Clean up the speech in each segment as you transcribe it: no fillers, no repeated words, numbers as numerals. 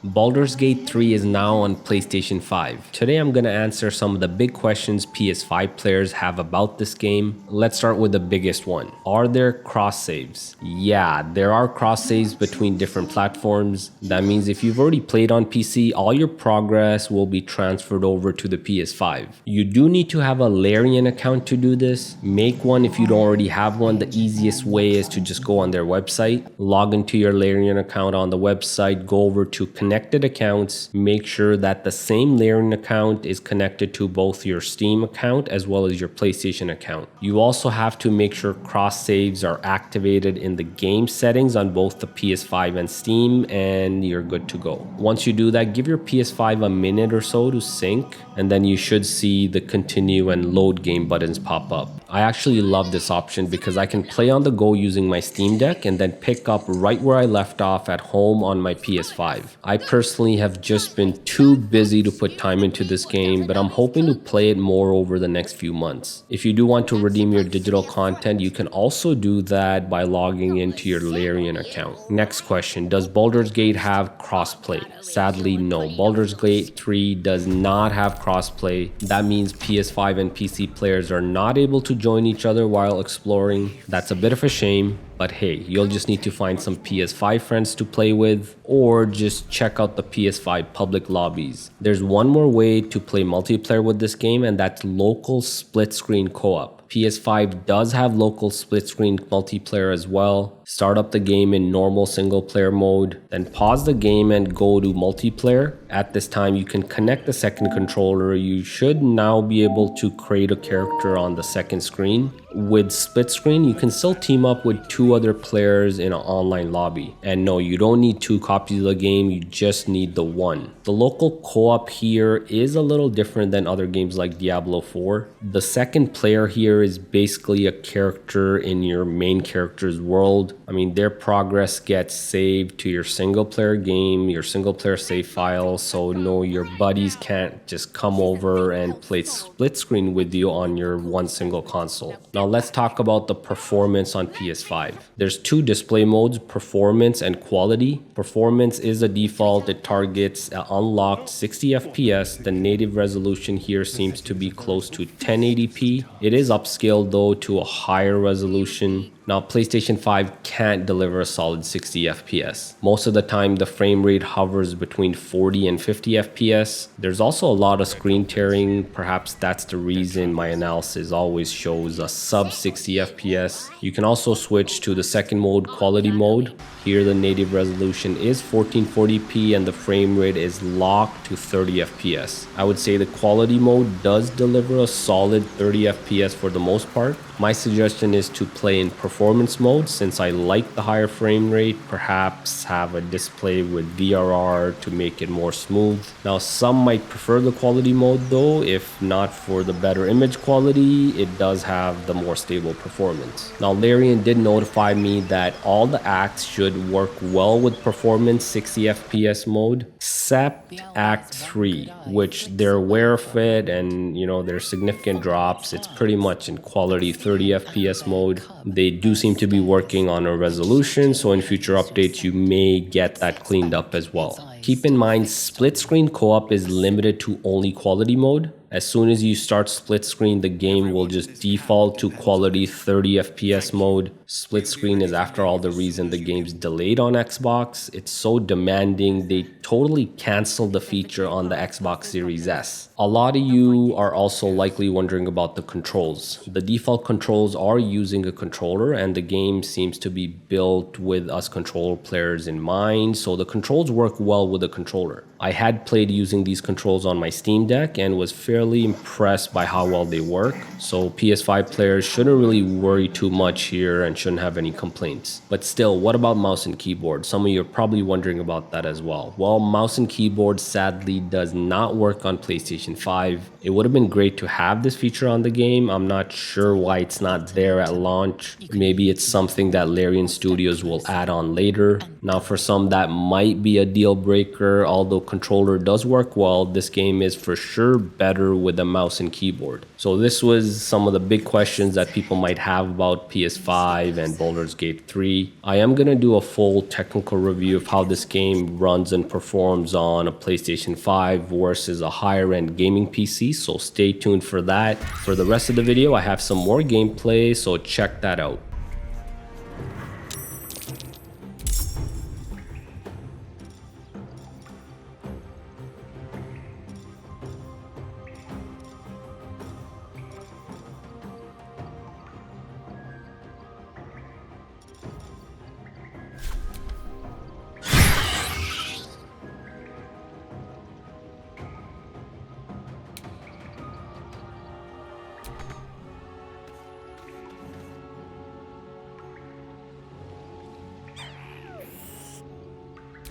Baldur's Gate 3 is now on PlayStation 5. Today I'm going to answer some of the big questions PS5 players have about this game. Let's start with the biggest one. Are there cross saves? Yeah, there are cross saves between different platforms. That means if you've already played on PC, all your progress will be transferred over to the PS5. You do need to have a Larian account to do this. Make one if you don't already have one. The easiest way is to just go on their website, log into your Larian account on the website, go over to connected accounts, make sure that the same Larian account is connected to both your Steam account as well as your PlayStation account. You also have to make sure cross saves are activated in the game settings on both the PS5 and Steam, and you're good to go. Once you do that, give your PS5 a minute or so to sync, and then you should see the continue and load game buttons pop up. I actually love this option because I can play on the go using my Steam Deck and then pick up right where I left off at home on my PS5. I personally have just been too busy to put time into this game, but I'm hoping to play it more over the next few months. If you do want to redeem your digital content, you can also do that by logging into your Larian account. Next question, does Baldur's Gate have crossplay? Sadly, no. Baldur's Gate 3 does not have crossplay. That means PS5 and PC players are not able to join each other while exploring. That's a bit of a shame, but hey, you'll just need to find some PS5 friends to play with, or just check out the PS5 public lobbies. There's one more way to play multiplayer with this game, and that's local split screen co-op. PS5 does have local split screen multiplayer as well. Start up the game in normal single player mode, then pause the game and go to multiplayer. At this time, you can connect the second controller. You should now be able to create a character on the second screen. With split screen, you can still team up with two other players in an online lobby. And no, you don't need two copies of the game, you just need the one. The local co-op here is a little different than other games like Diablo 4. The second player here is basically a character in your main character's world. I mean, their progress gets saved to your single player game, your single player save file, so no, your buddies can't just come over and play split screen with you on your one single console. Now let's talk about the performance on PS5. There's two display modes, performance and quality. Performance is a default. It targets unlocked 60 FPS. The native resolution here seems to be close to 1080p. It is upscaled though to a higher resolution. Now, PlayStation 5 can't deliver a solid 60 FPS. Most of the time, the frame rate hovers between 40 and 50 FPS. There's also a lot of screen tearing. Perhaps that's the reason my analysis always shows a sub 60 FPS. You can also switch to the second mode, quality mode. Here, the native resolution is 1440p and the frame rate is locked to 30 FPS. I would say the quality mode does deliver a solid 30 FPS for the most part. My suggestion is to play in performance mode since I like the higher frame rate. Perhaps have a display with VRR to make it more smooth. Now, some might prefer the quality mode though. If not for the better image quality, it does have the more stable performance. Now, Larian did notify me that all the acts should work well with performance 60 FPS mode, except Act 3, which they're aware of it, and there's significant drops. It's pretty much in quality 30 FPS mode. They do seem to be working on a resolution, so in future updates you may get that cleaned up as well. Keep in mind, split screen co-op is limited to only quality mode. As soon as you start split screen, the game will just default to quality 30 FPS mode. Split screen is, after all, the reason the game's delayed on Xbox. It's so demanding, they totally canceled the feature on the Xbox Series S. A lot of you are also likely wondering about the controls. The default controls are using a controller, and the game seems to be built with us controller players in mind, so the controls work well with a controller. I had played using these controls on my Steam Deck and was fairly impressed by how well they work, so PS5 players shouldn't really worry too much here and shouldn't have any complaints. But still, what about mouse and keyboard? Some of you are probably wondering about that as well. Well, mouse and keyboard sadly does not work on PlayStation 5. It would have been great to have this feature on the game. I'm not sure why it's not there at launch. Maybe it's something that Larian Studios will add on later. Now, for some, that might be a deal breaker. Although controller does work well, this game is for sure better better with a mouse and keyboard? So this was some of the big questions that people might have about PS5 and Baldur's Gate 3. I am going to do a full technical review of how this game runs and performs on a PlayStation 5 versus a higher end gaming PC, so stay tuned for that. For the rest of the video, I have some more gameplay, so check that out.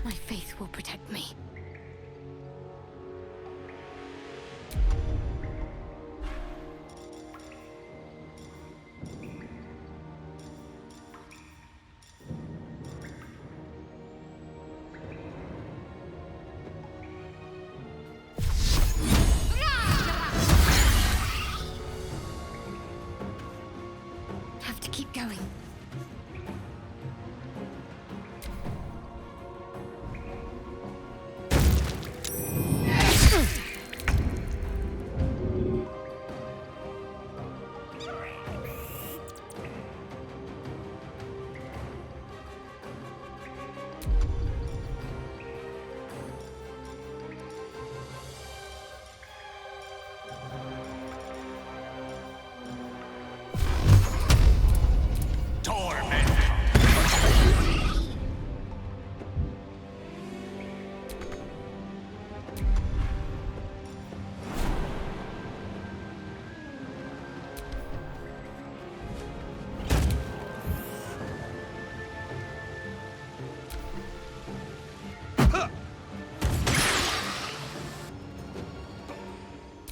My faith will protect me. Have to keep going.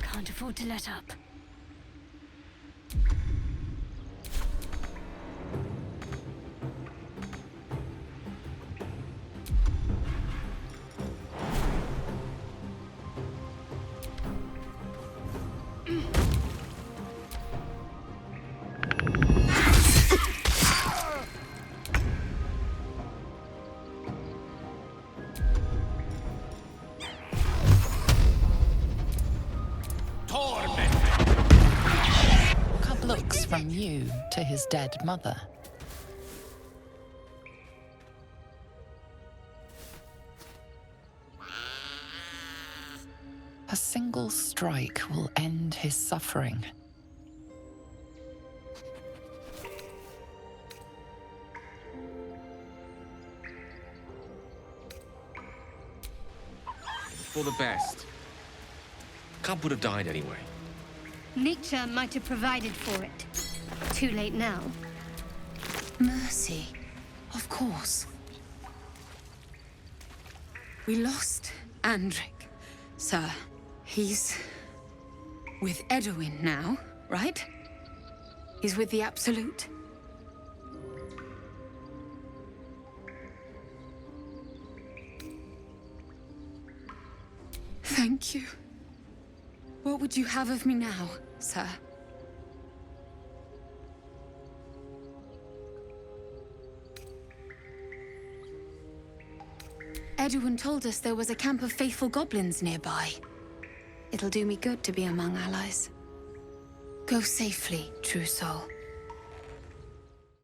Can't afford to let up. Looks from you to his dead mother. A single strike will end his suffering. For the best. Cub would have died anyway. Nature might have provided for it. Too late now. Mercy, of course. We lost Andric, sir. He's with Edwin now, right? He's with the Absolute. Thank you. What would you have of me now, sir? Edwin told us there was a camp of faithful goblins nearby. It'll do me good to be among allies. Go safely, true soul.